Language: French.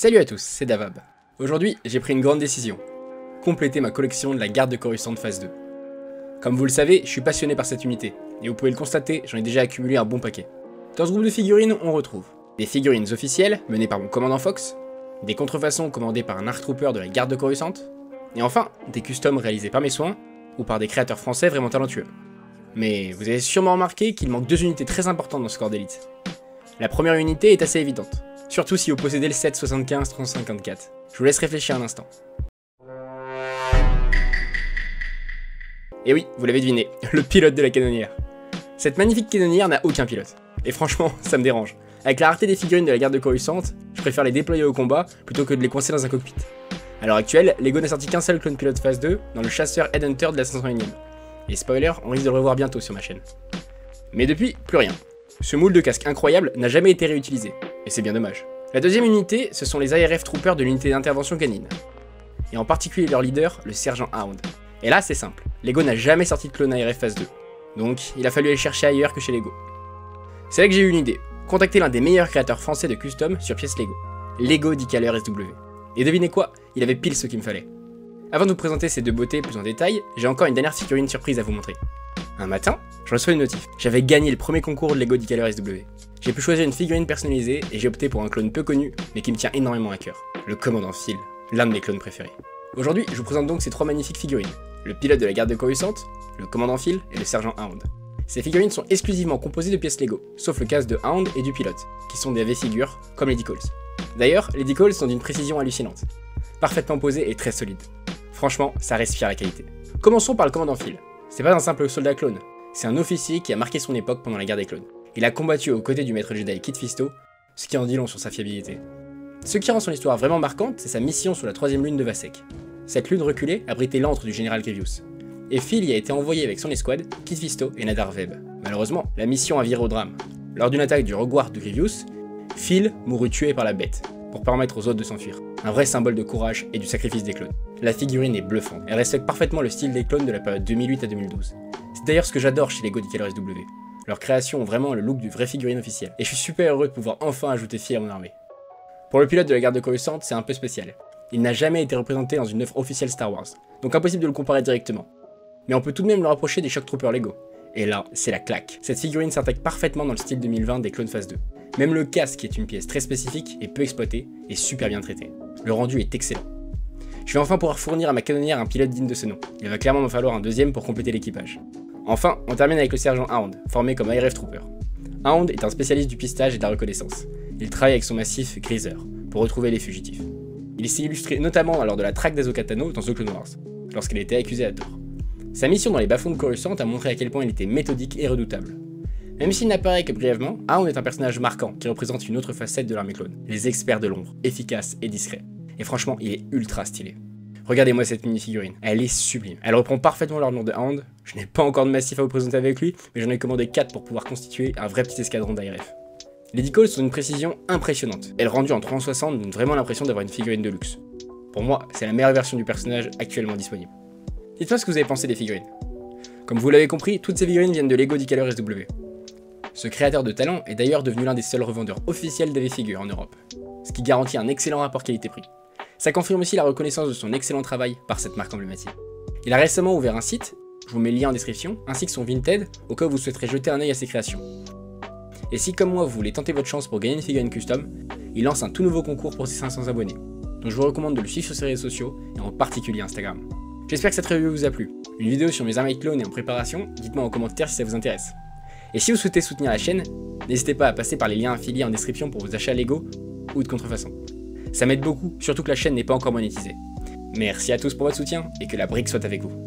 Salut à tous, c'est Davab. Aujourd'hui, j'ai pris une grande décision. Compléter ma collection de la garde de Coruscant phase 2. Comme vous le savez, je suis passionné par cette unité, et vous pouvez le constater, j'en ai déjà accumulé un bon paquet. Dans ce groupe de figurines, on retrouve des figurines officielles, menées par mon commandant Fox, des contrefaçons commandées par un Arc Trooper de la garde de Coruscant, et enfin, des customs réalisés par mes soins, ou par des créateurs français vraiment talentueux. Mais vous avez sûrement remarqué qu'il manque deux unités très importantes dans ce corps d'élite. La première unité est assez évidente, surtout si vous possédez le 775-354. Je vous laisse réfléchir un instant. Et oui, vous l'avez deviné, le pilote de la canonnière. Cette magnifique canonnière n'a aucun pilote. Et franchement, ça me dérange. Avec la rareté des figurines de la garde de Coruscant, je préfère les déployer au combat plutôt que de les coincer dans un cockpit. À l'heure actuelle, Lego n'a sorti qu'un seul clone pilote phase 2 dans le chasseur Headhunter de la 501ème. Et spoiler, on risque de le revoir bientôt sur ma chaîne. Mais depuis, plus rien. Ce moule de casque incroyable n'a jamais été réutilisé, et c'est bien dommage. La deuxième unité, ce sont les ARF Troopers de l'unité d'intervention canine, et en particulier leur leader, le sergent Hound. Et là, c'est simple, Lego n'a jamais sorti de clone ARF phase 2, donc il a fallu aller chercher ailleurs que chez Lego. C'est là que j'ai eu une idée, contacter l'un des meilleurs créateurs français de custom sur pièces Lego, Lego Dicaler SW. Et devinez quoi, il avait pile ce qu'il me fallait. Avant de vous présenter ces deux beautés plus en détail, j'ai encore une dernière figurine surprise à vous montrer. Un matin, je reçois une notif. J'avais gagné le premier concours de Lego Dicaler SW. J'ai pu choisir une figurine personnalisée et j'ai opté pour un clone peu connu, mais qui me tient énormément à cœur. Le commandant Phil, l'un de mes clones préférés. Aujourd'hui, je vous présente donc ces trois magnifiques figurines. Le pilote de la garde de Coruscant, le commandant Phil et le sergent Hound. Ces figurines sont exclusivement composées de pièces Lego, sauf le casque de Hound et du pilote, qui sont des V-figures, comme les decals. D'ailleurs, les decals sont d'une précision hallucinante. Parfaitement posés et très solides. Franchement, ça respire la qualité. Commençons par le commandant Phil. C'est pas un simple soldat clone, c'est un officier qui a marqué son époque pendant la guerre des clones. Il a combattu aux côtés du maître Jedi Kit Fisto, ce qui en dit long sur sa fiabilité. Ce qui rend son histoire vraiment marquante, c'est sa mission sur la 3ème lune de Vassek. Cette lune reculée abritait l'antre du général Grievous. Et Phil y a été envoyé avec son escouade, Kit Fisto et Nadar Veb. Malheureusement, la mission a viré au drame. Lors d'une attaque du Rogue War de Grievous, Phil mourut tué par la bête, pour permettre aux autres de s'enfuir. Un vrai symbole de courage et du sacrifice des clones. La figurine est bluffante, elle respecte parfaitement le style des clones de la période 2008 à 2012. C'est d'ailleurs ce que j'adore chez Lego Dicaler SW. Leurs créations ont vraiment le look du vrai figurine officiel, et je suis super heureux de pouvoir enfin ajouter Phil à mon armée. Pour le pilote de la garde de Coruscant, c'est un peu spécial. Il n'a jamais été représenté dans une œuvre officielle Star Wars, donc impossible de le comparer directement. Mais on peut tout de même le rapprocher des Shock Troopers Lego. Et là, c'est la claque. Cette figurine s'intègre parfaitement dans le style 2020 des clones phase 2. Même le casque, qui est une pièce très spécifique et peu exploitée, est super bien traité. Le rendu est excellent. Je vais enfin pouvoir fournir à ma canonnière un pilote digne de ce nom. Il va clairement me falloir un deuxième pour compléter l'équipage. Enfin, on termine avec le sergent Hound, formé comme ARF Trooper. Hound est un spécialiste du pistage et de la reconnaissance. Il travaille avec son massif Greaser pour retrouver les fugitifs. Il s'est illustré notamment lors de la traque d'Ahsoka Tano dans The Clone Wars, lorsqu'elle était accusée à tort. Sa mission dans les bas-fonds de Coruscant a montré à quel point il était méthodique et redoutable. Même s'il n'apparaît que brièvement, Hound est un personnage marquant qui représente une autre facette de l'armée clone, les experts de l'ombre, efficaces et discrets. Et franchement, il est ultra stylé. Regardez-moi cette mini-figurine, elle est sublime. Elle reprend parfaitement l'armure de Hound. Je n'ai pas encore de massif à vous présenter avec lui, mais j'en ai commandé 4 pour pouvoir constituer un vrai petit escadron d'ARF. Les decals sont d'une précision impressionnante, et le rendu en 360 donne vraiment l'impression d'avoir une figurine de luxe. Pour moi, c'est la meilleure version du personnage actuellement disponible. Dites-moi ce que vous avez pensé des figurines. Comme vous l'avez compris, toutes ces figurines viennent de Lego Dicaler SW. Ce créateur de talent est d'ailleurs devenu l'un des seuls revendeurs officiels d'AV figures en Europe, ce qui garantit un excellent rapport qualité-prix. Ça confirme aussi la reconnaissance de son excellent travail par cette marque emblématique. Il a récemment ouvert un site, je vous mets le lien en description, ainsi que son Vinted, au cas où vous souhaiterez jeter un œil à ses créations. Et si comme moi vous voulez tenter votre chance pour gagner une figurine custom, il lance un tout nouveau concours pour ses 500 abonnés, donc je vous recommande de le suivre sur ses réseaux sociaux, et en particulier Instagram. J'espère que cette review vous a plu. Une vidéo sur mes armées clones est en préparation, dites-moi en commentaire si ça vous intéresse. Et si vous souhaitez soutenir la chaîne, n'hésitez pas à passer par les liens affiliés en description pour vos achats Lego ou de contrefaçon. Ça m'aide beaucoup, surtout que la chaîne n'est pas encore monétisée. Merci à tous pour votre soutien et que la brique soit avec vous.